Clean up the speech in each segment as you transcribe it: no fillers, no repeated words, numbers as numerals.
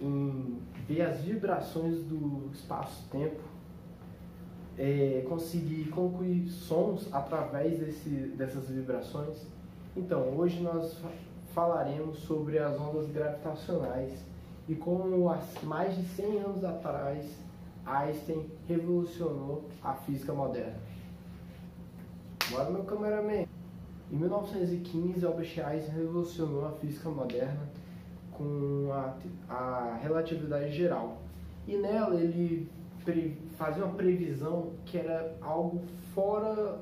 em ver as vibrações do espaço-tempo, conseguir concluir sons através dessas vibrações. Então, hoje nós falaremos sobre as ondas gravitacionais e como há mais de 100 anos atrás Einstein revolucionou a física moderna. Bora, meu cameraman! Em 1915, Albert Einstein revolucionou a física moderna com a relatividade geral. E nela ele fazia uma previsão que era algo fora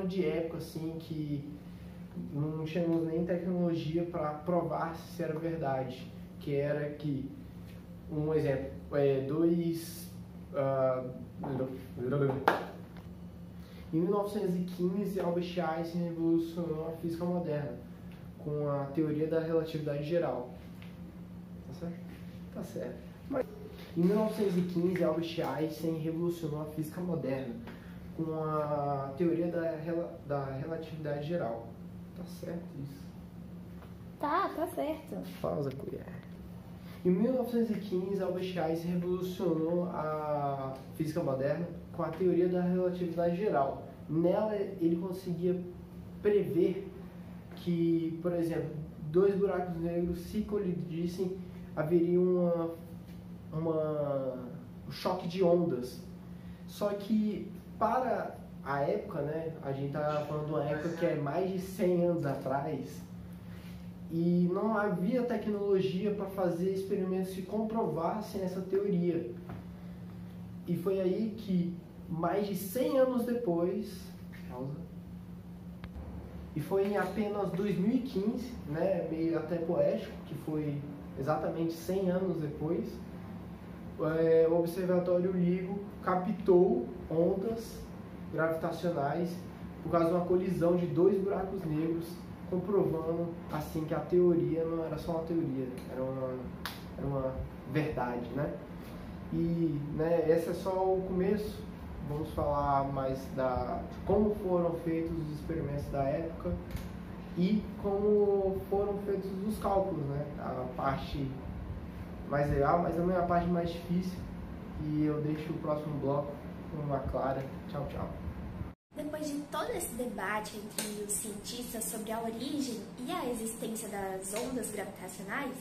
de época, assim, que não tínhamos nem tecnologia para provar se era verdade. Que era que, um exemplo, em 1915, Albert Einstein revolucionou a física moderna com a teoria da relatividade geral. Tá certo? Tá certo. Mas, em 1915, Albert Einstein revolucionou a física moderna com a teoria da relatividade geral. Tá certo isso? Tá certo. Pausa, colher. Em 1915, Albert Einstein revolucionou a física moderna com a teoria da relatividade geral. Nela, ele conseguia prever que, por exemplo, dois buracos negros, se colidissem, haveria um choque de ondas. Só que, para a época, né, a gente está falando de uma época que é mais de 100 anos atrás, e não havia tecnologia para fazer experimentos que comprovassem essa teoria. E foi aí que, mais de 100 anos depois, e foi em apenas 2015, né, meio até poético, que foi exatamente 100 anos depois, o Observatório LIGO captou ondas gravitacionais por causa de uma colisão de dois buracos negros, comprovando assim que a teoria não era só uma teoria, era uma verdade, né? E, né, esse é só o começo. Vamos falar mais de como foram feitos os experimentos da época e como foram feitos os cálculos, né? A parte mais legal, mas também a parte mais difícil. E eu deixo o próximo bloco com a Clara. Tchau, tchau. Depois de todo esse debate entre os cientistas sobre a origem e a existência das ondas gravitacionais,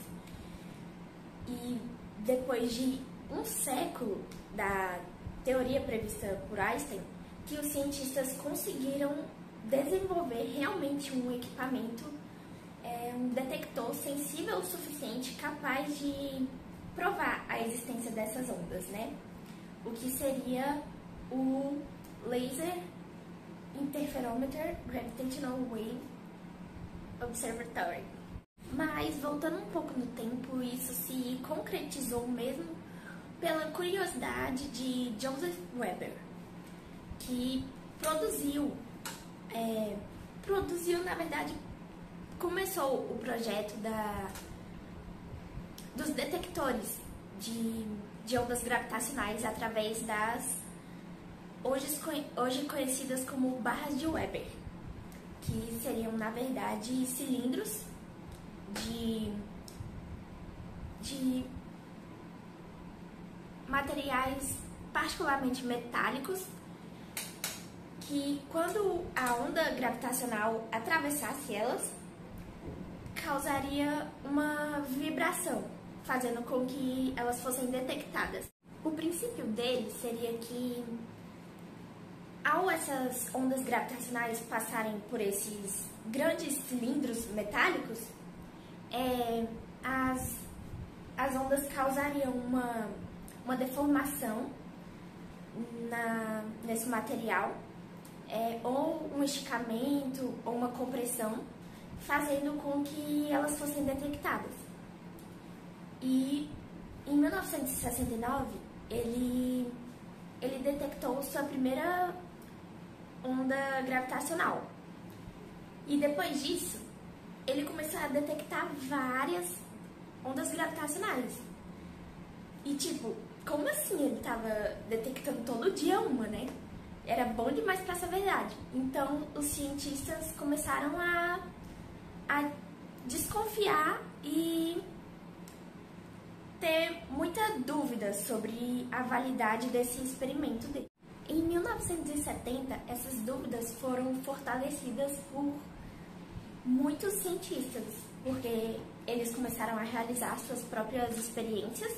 e depois de um século da teoria prevista por Einstein, que os cientistas conseguiram desenvolver realmente um equipamento, um detector sensível o suficiente capaz de provar a existência dessas ondas, né? O que seria o Laser Interferometer Gravitational Wave Observatory. Mas, voltando um pouco no tempo, isso se concretizou mesmo pela curiosidade de Joseph Weber, que na verdade, começou o projeto dos detectores de ondas gravitacionais através das hoje conhecidas como barras de Weber, que seriam, na verdade, cilindros de materiais particularmente metálicos que, quando a onda gravitacional atravessasse elas, causaria uma vibração, fazendo com que elas fossem detectadas. O princípio dele seria que, ao essas ondas gravitacionais passarem por esses grandes cilindros metálicos, as ondas causariam uma deformação nesse material, ou um esticamento ou uma compressão, fazendo com que elas fossem detectadas. E em 1969 ele detectou sua primeira onda gravitacional. E depois disso, ele começou a detectar várias ondas gravitacionais. E tipo, como assim ele estava detectando todo dia uma, né? Era bom demais pra ser verdade. Então, os cientistas começaram a desconfiar e ter muita dúvida sobre a validade desse experimento dele. Em 1970, essas dúvidas foram fortalecidas por muitos cientistas, porque eles começaram a realizar suas próprias experiências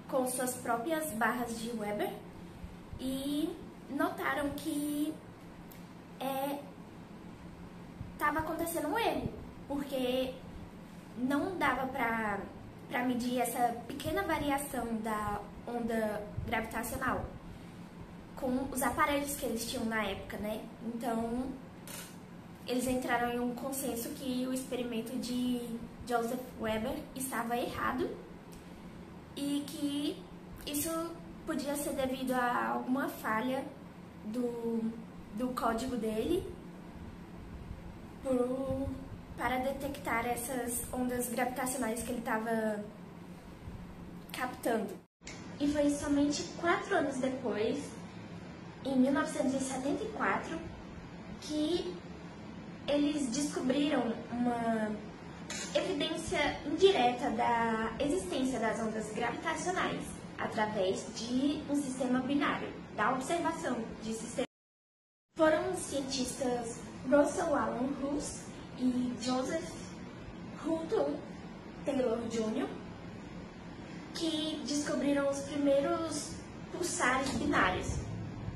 com suas próprias barras de Weber e notaram que estava acontecendo um erro, porque não dava para medir essa pequena variação da onda gravitacional com os aparelhos que eles tinham na época, né? Então, eles entraram em um consenso que o experimento de Joseph Weber estava errado e que isso podia ser devido a alguma falha do código dele para detectar essas ondas gravitacionais que ele estava captando. E foi somente 4 anos depois, em 1974, que eles descobriram uma evidência indireta da existência das ondas gravitacionais através de um sistema binário, da observação de sistemas. Foram os cientistas Russell Alan Hus e Joseph Hutton Taylor Jr. que descobriram os primeiros pulsares binários,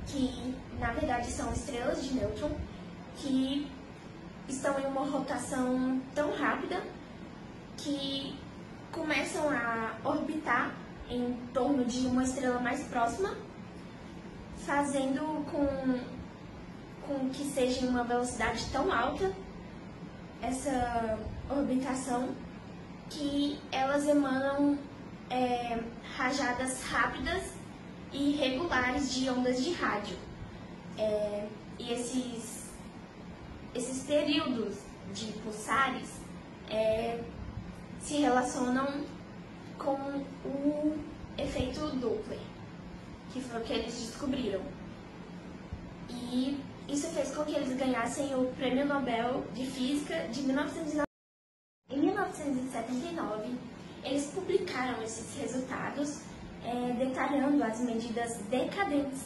que na verdade são estrelas de nêutron que estão em uma rotação tão rápida que começam a orbitar em torno de uma estrela mais próxima, fazendo com que seja em uma velocidade tão alta essa orbitação que elas emanam rajadas rápidas e regulares de ondas de rádio. E esses períodos de pulsares se relacionam com o efeito Doppler, que foi o que eles descobriram. E isso fez com que eles ganhassem o Prêmio Nobel de Física de 1990. Em 1979, eles publicaram esses resultados detalhando as medidas decadentes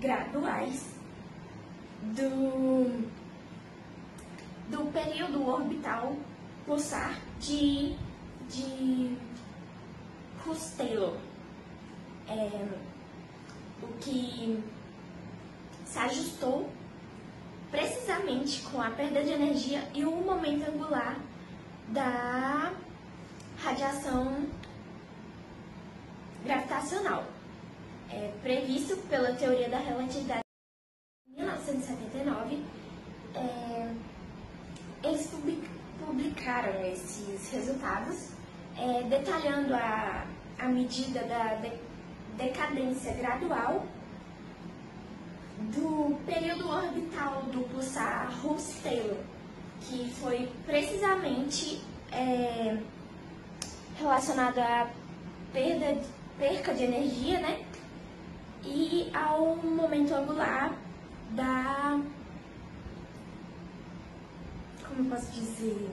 graduais do período orbital pulsar de Hus-Taylor, o que se ajustou precisamente com a perda de energia e o momento angular da radiação gravitacional, previsto pela teoria da relatividade. Em 1979, eles publicaram esses resultados, detalhando a medida da decadência gradual do período orbital do pulsar Hus-Taylor, que foi precisamente relacionado à perca de energia, né? E ao momento angular da... como eu posso dizer?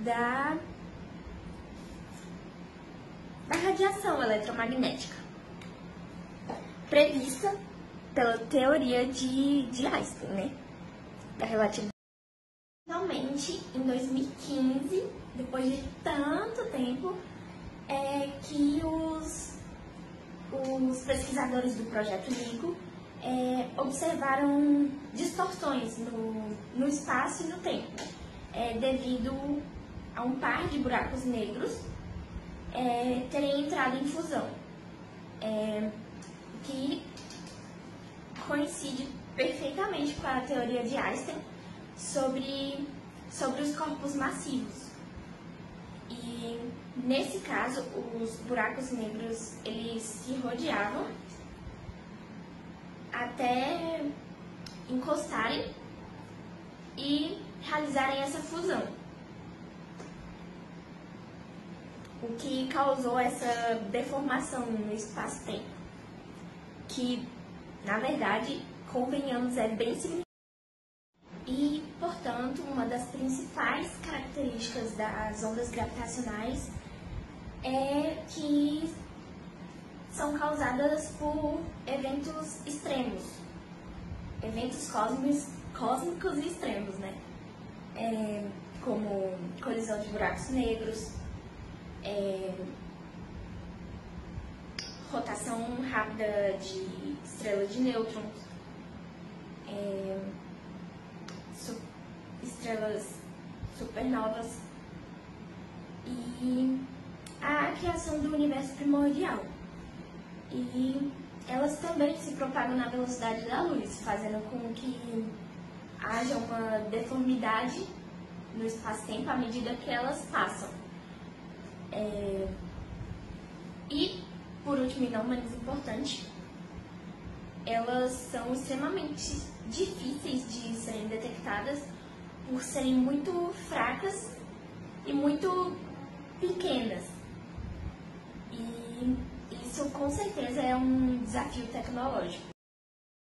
Da radiação eletromagnética prevista pela teoria de Einstein, né? Da relatividade. Finalmente, em 2015, depois de tanto tempo, que os pesquisadores do Projeto LIGO observaram distorções no espaço e no tempo, devido a um par de buracos negros terem entrado em fusão, que coincide perfeitamente com a teoria de Einstein sobre os corpos massivos. E nesse caso, os buracos negros eles se rodeavam até encostarem e realizarem essa fusão, o que causou essa deformação no espaço-tempo, que, na verdade, convenhamos, é bem significativa. E, portanto, uma das principais características das ondas gravitacionais é são causadas por eventos extremos, eventos cósmicos e extremos, né? Como colisão de buracos negros, rotação rápida de estrelas de nêutrons, estrelas supernovas e a criação do universo primordial. E elas também se propagam na velocidade da luz, fazendo com que haja uma deformidade no espaço-tempo à medida que elas passam. E, por último e não menos importante, elas são extremamente difíceis de serem detectadas por serem muito fracas e muito pequenas. E isso com certeza é um desafio tecnológico.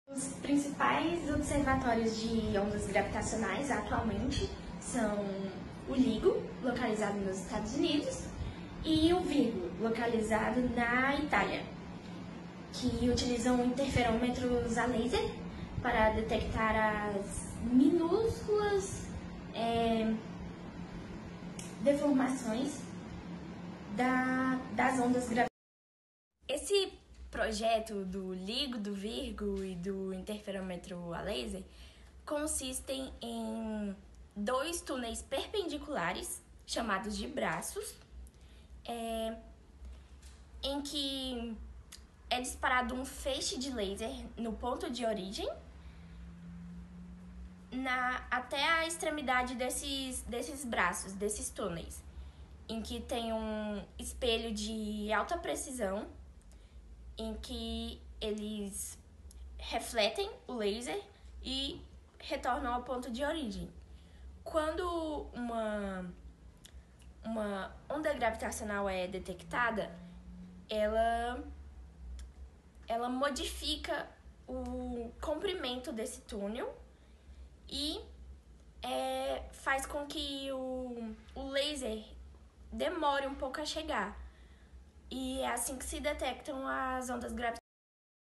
Os principais observatórios de ondas gravitacionais atualmente são o LIGO, localizado nos Estados Unidos, e o Virgo, localizado na Itália, que utilizam interferômetros a laser para detectar as minúsculas deformações das ondas gravitacionais. Esse projeto do LIGO, do Virgo e do interferômetro a laser consistem em 2 túneis perpendiculares, chamados de braços, em que é disparado um feixe de laser no ponto de origem até a extremidade desses braços, desses túneis, em que tem um espelho de alta precisão, em que eles refletem o laser e retornam ao ponto de origem. Quando uma onda gravitacional é detectada, ela modifica o comprimento desse túnel e faz com que o laser demore um pouco a chegar. E é assim que se detectam as ondas gravitacionais.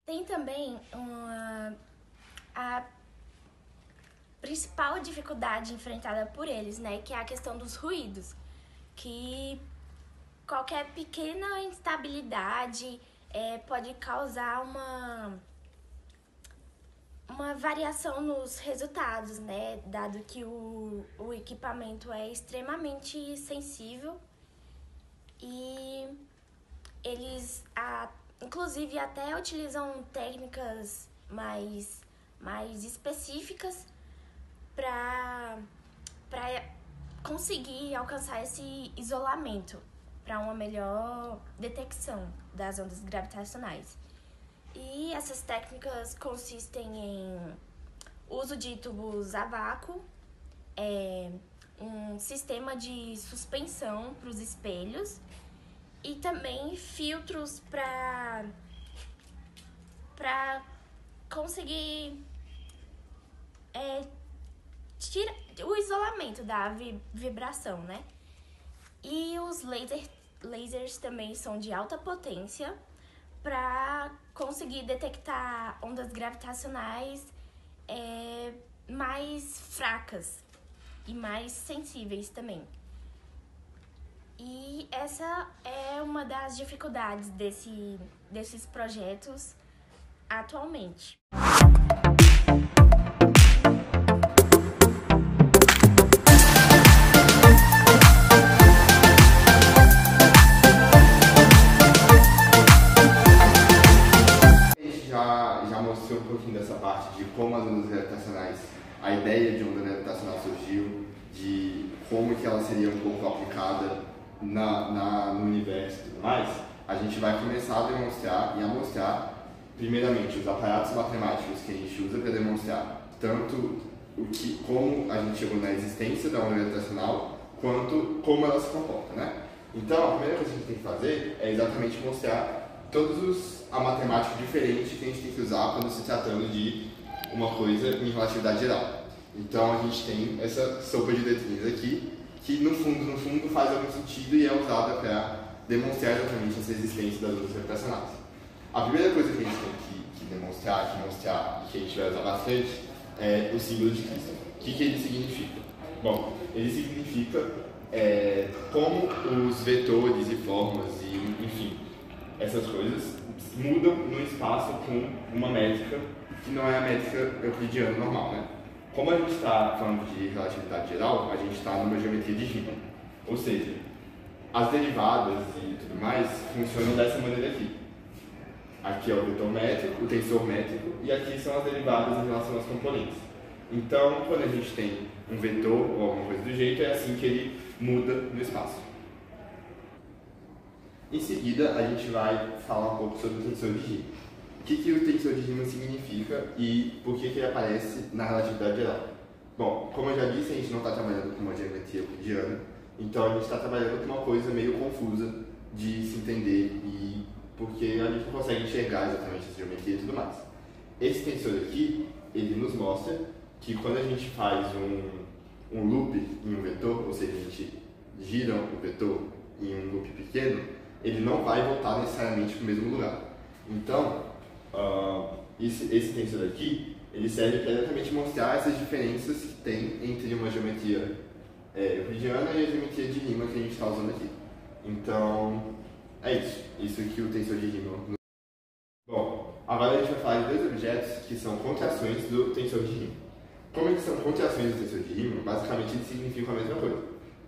Tem também a principal dificuldade enfrentada por eles, né, que é a questão dos ruídos, que qualquer pequena instabilidade pode causar uma variação nos resultados, né, dado que o equipamento é extremamente sensível e eles, inclusive, até utilizam técnicas mais específicas para conseguir alcançar esse isolamento para uma melhor detecção das ondas gravitacionais. E essas técnicas consistem em uso de tubos a vácuo, um sistema de suspensão para os espelhos e também filtros para conseguir tirar o isolamento da vibração, né? E os lasers também são de alta potência para conseguir detectar ondas gravitacionais mais fracas e mais sensíveis também. E essa é uma das dificuldades desses projetos atualmente. Já mostrou um pouquinho dessa parte de como as ondas gravitacionais, a ideia de onda gravitacional surgiu, de como que ela seria um pouco aplicada no universo e tudo mais. A gente vai começar a demonstrar e a mostrar, primeiramente, os aparatos matemáticos que a gente usa para demonstrar tanto como a gente chegou na existência da onda gravitacional, quanto como ela se comporta, né? Então, a primeira coisa que a gente tem que fazer é exatamente mostrar a matemática diferente que a gente tem que usar quando se tratando de uma coisa em relatividade geral. Então, a gente tem essa sopa de letrinhas aqui, que no fundo faz algum sentido e é usada para demonstrar exatamente essa existência das ondas gravitacionais. A primeira coisa que a gente tem que demonstrar, e que a gente vai usar bastante, é o símbolo de Cristo. O que ele significa? Bom, ele significa como os vetores e formas e, enfim, essas coisas mudam no espaço com uma métrica que não é a métrica euclidiana normal, né? Como a gente está falando de relatividade geral, a gente está numa geometria de Riemann. Ou seja, as derivadas e tudo mais funcionam dessa maneira aqui. Aqui é o vetor métrico, o tensor métrico, e aqui são as derivadas em relação às componentes. Então, quando a gente tem um vetor ou alguma coisa do jeito, é assim que ele muda no espaço. Em seguida, a gente vai falar um pouco sobre o tensor de Riemann. O que o tensor de Riemann significa e por que ele aparece na relatividade geral? Bom, como eu já disse, a gente não está trabalhando com uma geometria euclidiana, então a gente está trabalhando com uma coisa meio confusa de se entender e porque a gente não consegue enxergar exatamente essa geometria e tudo mais. Esse tensor aqui, ele nos mostra que quando a gente faz um loop em um vetor, ou seja, a gente gira o vetor em um loop pequeno, ele não vai voltar necessariamente para o mesmo lugar. Então, esse tensor aqui, ele serve para exatamente mostrar essas diferenças que tem entre uma geometria euclidiana e a geometria de Riemann que a gente está usando aqui. Então, é isso aqui o tensor de Riemann. Bom, agora a gente vai falar de dois objetos que são contrações do tensor de Riemann. Como eles são contrações do tensor de Riemann, basicamente eles significam a mesma coisa.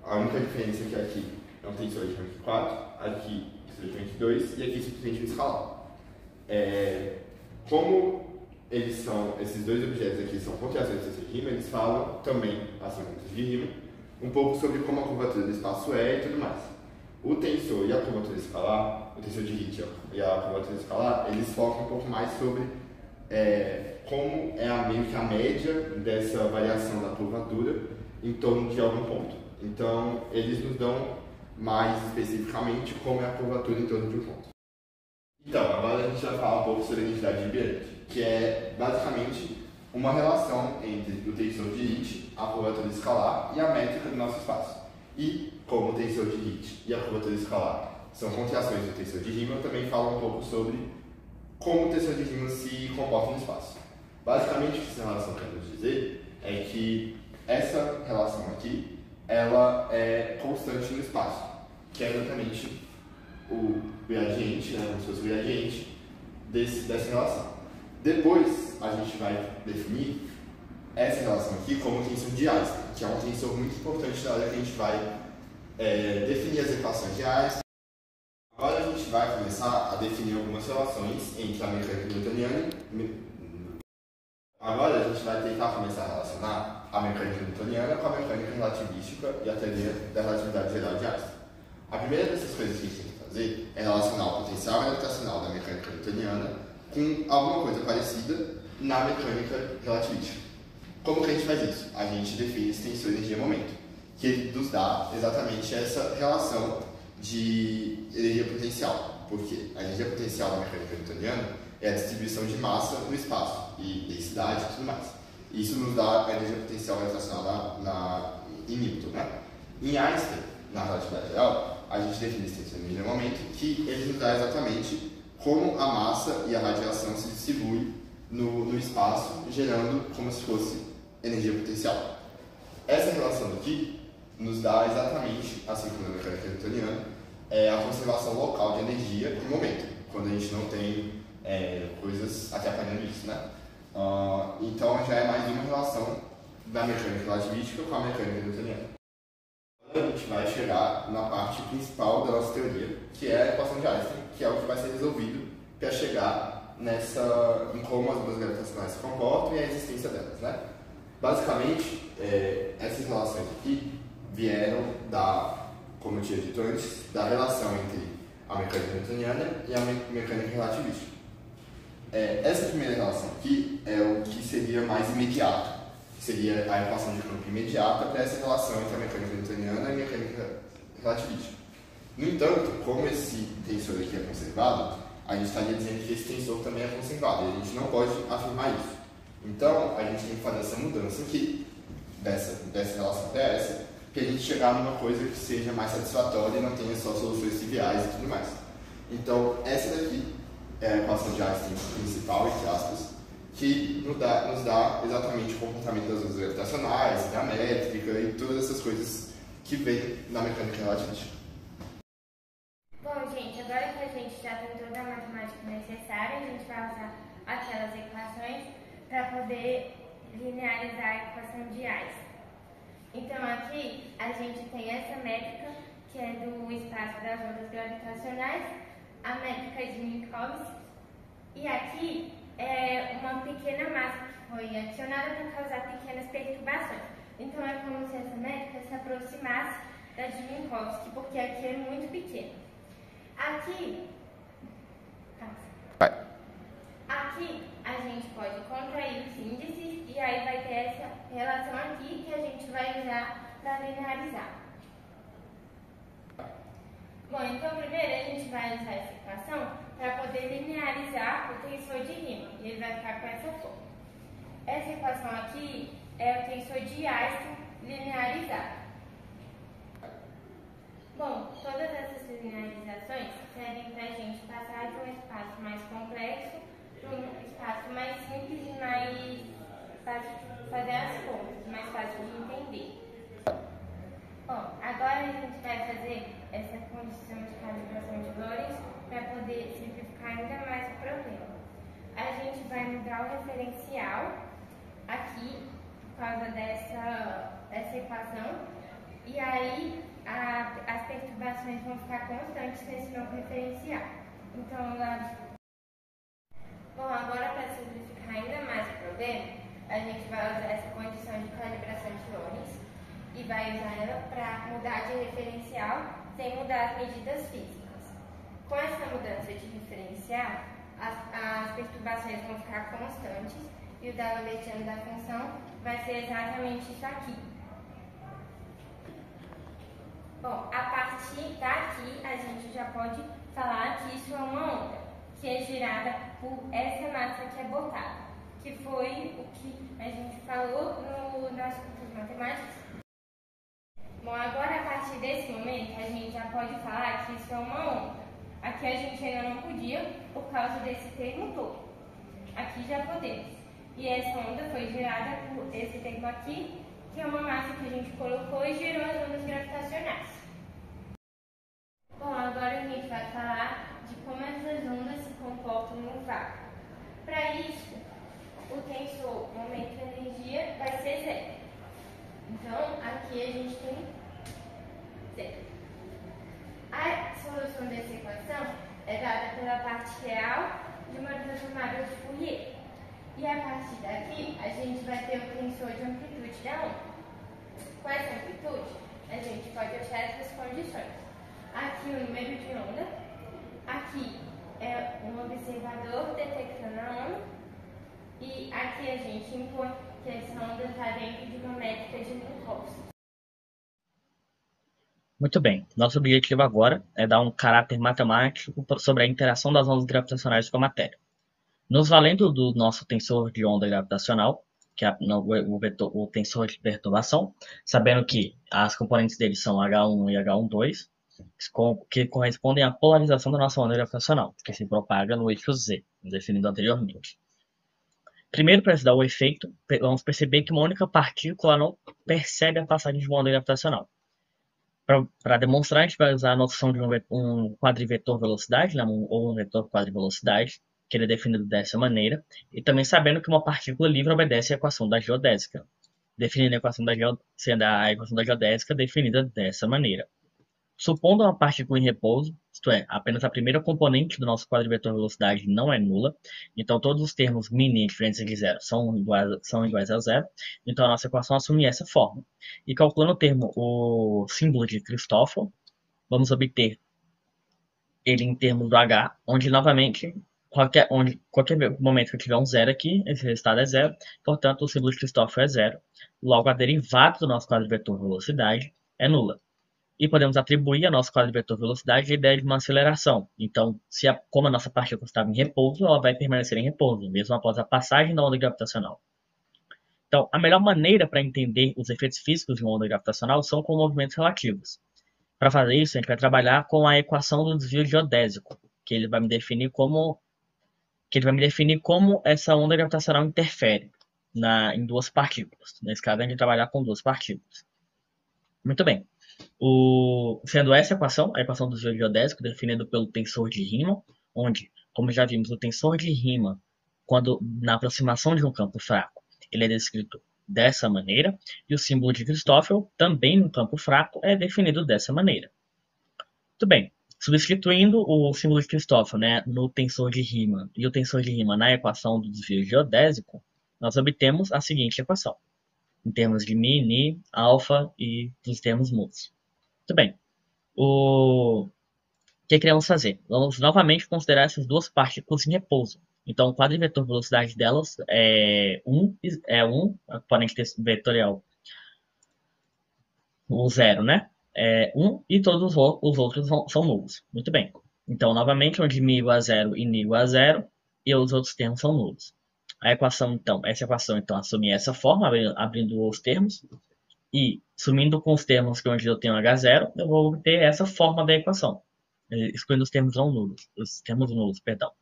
A única diferença é que aqui é um tensor de rank 4, aqui tensor de rank 2 e aqui simplesmente um escalar. Como eles são, esses dois objetos aqui são contrações do tensor de Riemann, eles falam também, assim como o tensor de Riemann, um pouco sobre como a curvatura do espaço é e tudo mais. O tensor e a curvatura escalar, o tensor de Ricci e a curvatura escalar, eles focam um pouco mais sobre como é meio que a média dessa variação da curvatura em torno de algum ponto. Então, eles nos dão mais especificamente como é a curvatura em torno de um ponto. Então, agora a gente vai falar um pouco sobre a identidade de Bianchi, que é basicamente uma relação entre o tensor de Ricci, a curvatura escalar e a métrica do nosso espaço. E, como o tensor de Ricci e a curvatura escalar são contrações do tensor de Riemann, também fala um pouco sobre como o tensor de Riemann se comporta no espaço. Basicamente, o que essa relação quer nos dizer é que essa relação aqui, ela é constante no espaço, que é exatamente o gradiente, como se fosse o gradiente dessa relação. Depois, a gente vai definir essa relação aqui como tensor de Einstein, que é um tensor muito importante na hora que a gente vai definir as equações de Einstein. Agora a gente vai começar a definir algumas relações entre a mecânica newtoniana. Agora a gente vai tentar começar a relacionar a mecânica newtoniana com a mecânica relativística e a teoria da relatividade geral de Einstein. A primeira dessas coisas que a gente tem que fazer é relacionar o potencial gravitacional da mecânica newtoniana com alguma coisa parecida na mecânica relativística. Como que a gente faz isso? A gente define esse tensor energia-momento, que ele nos dá exatamente essa relação de energia potencial. Por quê? A energia potencial da mecânica newtoniana é a distribuição de massa no espaço, e densidade e tudo mais. Isso nos dá a energia potencial gravitacional em Newton, né? Em Einstein, na relatividade geral, a gente define esse tensor energia-momento, que ele nos dá exatamente como a massa e a radiação se distribuem no espaço, gerando como se fosse energia potencial. Essa relação aqui nos dá exatamente, assim como na mecânica newtoniana, a conservação local de energia e momento, quando a gente não tem coisas atrapalhando isso, né? Então já é mais uma relação da mecânica relativística com a mecânica newtoniana. Agora a gente vai chegar na parte principal da nossa teoria, que é a equação de Einstein, que é o que vai ser resolvido para chegar em como as ondas gravitacionais se comportam e a existência delas, né? Basicamente, essas relações aqui vieram como eu tinha dito antes, da relação entre a mecânica newtoniana e a mecânica relativística. Essa primeira relação aqui é o que seria mais imediato, que seria a equação de campo imediata para essa relação entre a mecânica newtoniana e a mecânica relativística. No entanto, como esse tensor aqui é conservado, a gente estaria dizendo que esse tensor também é conservado, e a gente não pode afirmar isso. Então, a gente tem que fazer essa mudança aqui, dessa relação até essa, para a gente chegar numa coisa que seja mais satisfatória e não tenha só soluções triviais e tudo mais. Então, essa daqui é a equação de Einstein principal, entre aspas, que nos dá exatamente o comportamento das ondas gravitacionais, da métrica e todas essas coisas que vem na mecânica relativista. Bom, gente, agora que a gente já tem toda a matemática necessária, a gente vai usar aquelas equações para poder linearizar a equação de Einstein. Então, aqui a gente tem essa métrica, que é do espaço das ondas gravitacionais, a métrica de Minkowski, e aqui é uma pequena massa que foi adicionada para causar pequenas perturbações. Então, é como se essa métrica se aproximasse da de Minkowski, porque aqui é muito pequena. Aqui a gente pode contrair os índices e aí vai ter essa relação aqui que a gente vai usar para linearizar. Bom, então primeiro a gente vai usar essa equação para poder linearizar o tensor de Riemann e ele vai ficar com essa forma. Essa equação aqui é o tensor de Einstein linearizado. Bom, todas essas linearizações servem para a gente passar de um espaço mais complexo para um espaço mais simples e mais fácil de fazer as contas, mais fácil de entender. Bom, agora a gente vai fazer essa condição de calibração de Lorentz para poder simplificar ainda mais o problema. A gente vai mudar o referencial aqui por causa dessa equação e aí as perturbações vão ficar constantes nesse novo referencial. Então, bom, agora para simplificar ainda mais o problema, a gente vai usar essa condição de calibração de Lorentz e vai usar ela para mudar de referencial sem mudar as medidas físicas. Com essa mudança de referencial, as perturbações vão ficar constantes e o Dalambertiano da função vai ser exatamente isso aqui. Bom, a partir daqui a gente já pode falar que isso é uma onda, que é gerada por essa massa que é botada, que foi o que a gente falou nas contas matemáticas. Bom, agora a partir desse momento a gente já pode falar que isso é uma onda. Aqui a gente ainda não podia por causa desse termo todo. Aqui já podemos. E essa onda foi gerada por esse termo aqui, que é uma massa que a gente colocou e gerou as ondas gravitacionais. Bom, agora a gente vai falar de como essas ondas se comportam no vácuo. Para isso, o tensor momento-energia vai ser zero. Então, aqui a gente tem zero. A solução dessa equação é dada pela parte real de uma transformada de Fourier. E a partir daqui, a gente vai ter o tensor de amplitude da onda. Com essa amplitude, a gente pode achar essas condições. Aqui o número de onda, aqui é um observador detectando a onda, e aqui a gente impõe que essa onda está dentro de uma métrica de Minkowski. Muito bem, nosso objetivo agora é dar um caráter matemático sobre a interação das ondas gravitacionais com a matéria. Nos valendo do nosso tensor de onda gravitacional, que é o tensor de perturbação, sabendo que as componentes dele são H1 e H12, que correspondem à polarização da nossa onda gravitacional, que se propaga no eixo Z, definido anteriormente. Primeiro, para estudar o efeito, vamos perceber que uma única partícula não percebe a passagem de uma onda gravitacional. Para demonstrar, a gente vai usar a noção de um quadrivetor velocidade, né, ou um vetor quadrivelocidade, que ele é definido dessa maneira, e também sabendo que uma partícula livre obedece à equação da geodésica, definindo a equação da geodésica definida dessa maneira. Supondo uma partícula em repouso, isto é, apenas a primeira componente do nosso quadrivetor velocidade não é nula, então todos os termos mini diferentes de zero são iguais a zero, então a nossa equação assume essa forma. E calculando o símbolo de Christoffel, vamos obter ele em termos do H, onde novamente, qualquer momento que eu tiver um zero aqui, esse resultado é zero, portanto o símbolo de Christoffel é zero, logo a derivada do nosso quadrivetor velocidade é nula. E podemos atribuir a nosso quadrivetor velocidade a ideia de uma aceleração. Então, como a nossa partícula estava em repouso, ela vai permanecer em repouso, mesmo após a passagem da onda gravitacional. Então, a melhor maneira para entender os efeitos físicos de uma onda gravitacional são com movimentos relativos. Para fazer isso, a gente vai trabalhar com a equação do desvio geodésico, que ele vai me definir como que ele vai me definir como essa onda gravitacional interfere em duas partículas. Nesse caso, a gente vai trabalhar com duas partículas. Muito bem. Sendo essa equação, a equação do desvio geodésico, definida pelo tensor de Riemann, onde, como já vimos, o tensor de Riemann, quando na aproximação de um campo fraco, ele é descrito dessa maneira, e o símbolo de Christoffel, também no campo fraco, é definido dessa maneira. Muito bem. Substituindo o símbolo de Christoffel, né, no tensor de Riemann e o tensor de Riemann na equação do desvio geodésico, nós obtemos a seguinte equação, em termos de mi, ni, alfa e dos termos mudos. Muito bem. O que queremos fazer? Vamos novamente considerar essas duas partículas em repouso. Então, o quadrivetor velocidade delas é 1, componente vetorial, o 0, né? É 1 e todos os outros são nulos. Muito bem. Então, novamente, onde mi igual a 0 e ni igual a 0, e os outros termos são nulos. A equação, então, essa equação, então, assume essa forma, abrindo os termos, e sumindo com os termos que onde eu tenho H0, eu vou obter essa forma da equação, excluindo os termos não nulos, perdão.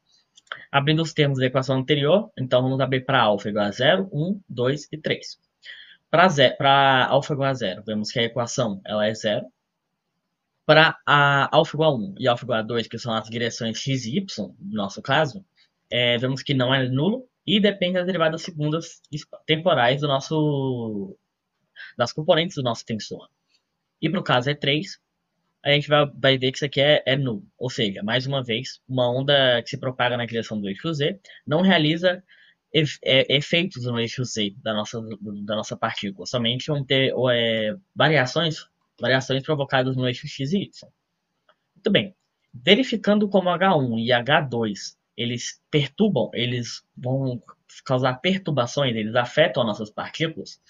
Abrindo os termos da equação anterior, então vamos abrir para alfa igual a 0, 1, 2 e 3. Para alfa igual a 0, vemos que a equação ela é 0. Para alfa igual a 1 e alfa igual a 2, que são as direções x e y, no nosso caso, vemos que não é nulo e depende das derivadas segundas temporais das componentes do nosso tensor. E para o caso E3, a gente vai ver que isso aqui é nulo. Ou seja, mais uma vez, uma onda que se propaga na direção do eixo Z não realiza efeitos no eixo Z da nossa partícula. Somente vão ter variações provocadas no eixo X e Y. Muito bem. Verificando como H1 e H2 eles perturbam, eles vão causar perturbações, eles afetam as nossas partículas,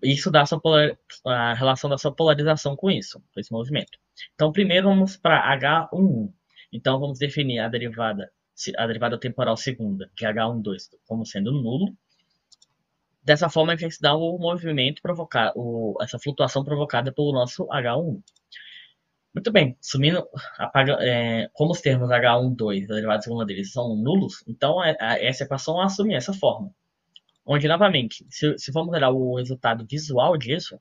isso dá a relação da sua polarização com isso, com esse movimento. Então, primeiro vamos para H11. Então, vamos definir a derivada temporal segunda, que é H12, como sendo nulo. Dessa forma, a gente dá o movimento essa flutuação provocada pelo nosso H1. Muito bem, como os termos H12, a derivada segunda deles, são nulos, então essa equação assume essa forma. Onde, novamente, se formos olhar o resultado visual disso,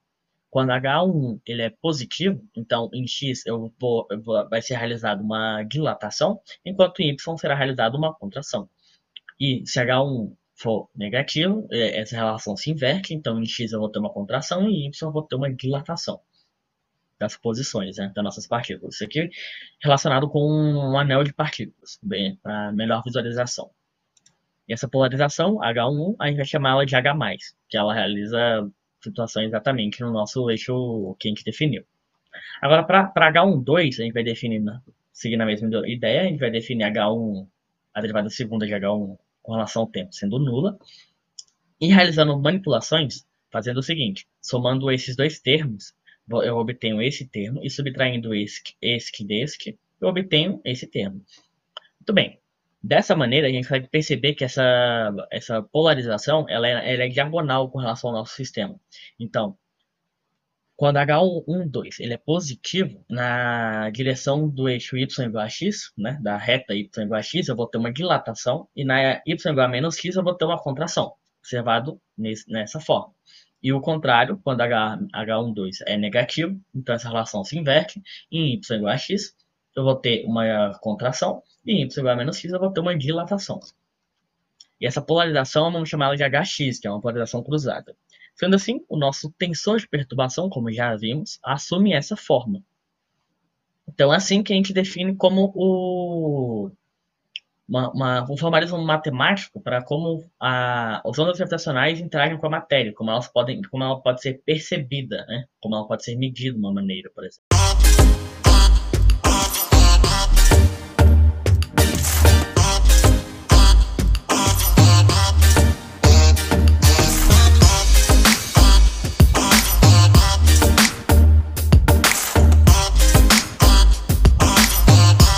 quando H1 ele é positivo, então em X vai ser realizada uma dilatação, enquanto em Y será realizada uma contração. E se H1 for negativo, essa relação se inverte, então em X eu vou ter uma contração e em Y eu vou ter uma dilatação das posições, né, das nossas partículas. Isso aqui é relacionado com um anel de partículas, para melhor visualização. E essa polarização, H1, a gente vai chamar ela de H+, que ela realiza flutuação exatamente no nosso eixo que a gente definiu. Agora, para H12, a gente vai seguindo a mesma ideia, a gente vai definir H1, a derivada segunda de H1 com relação ao tempo sendo nula, e realizando manipulações, fazendo o seguinte, somando esses dois termos, eu obtenho esse termo, e subtraindo esse desse, eu obtenho esse termo. Muito bem. Dessa maneira, a gente vai perceber que essa polarização ela é diagonal com relação ao nosso sistema. Então, quando H12 ele é positivo na direção do eixo y igual a x, né, da reta y igual a x, eu vou ter uma dilatação, e na y igual a menos x eu vou ter uma contração, observado nessa forma. E o contrário, quando H12 é negativo, então essa relação se inverte, e em y igual a x eu vou ter uma contração, e em y igual a menos x eu vou ter uma dilatação. E essa polarização vamos chamá-la de HX, que é uma polarização cruzada. Sendo assim, o nosso tensor de perturbação, como já vimos, assume essa forma. Então é assim que a gente define como um formalismo matemático para como as ondas gravitacionais interagem com a matéria, como ela pode ser percebida, né? Como ela pode ser medida de uma maneira, por exemplo.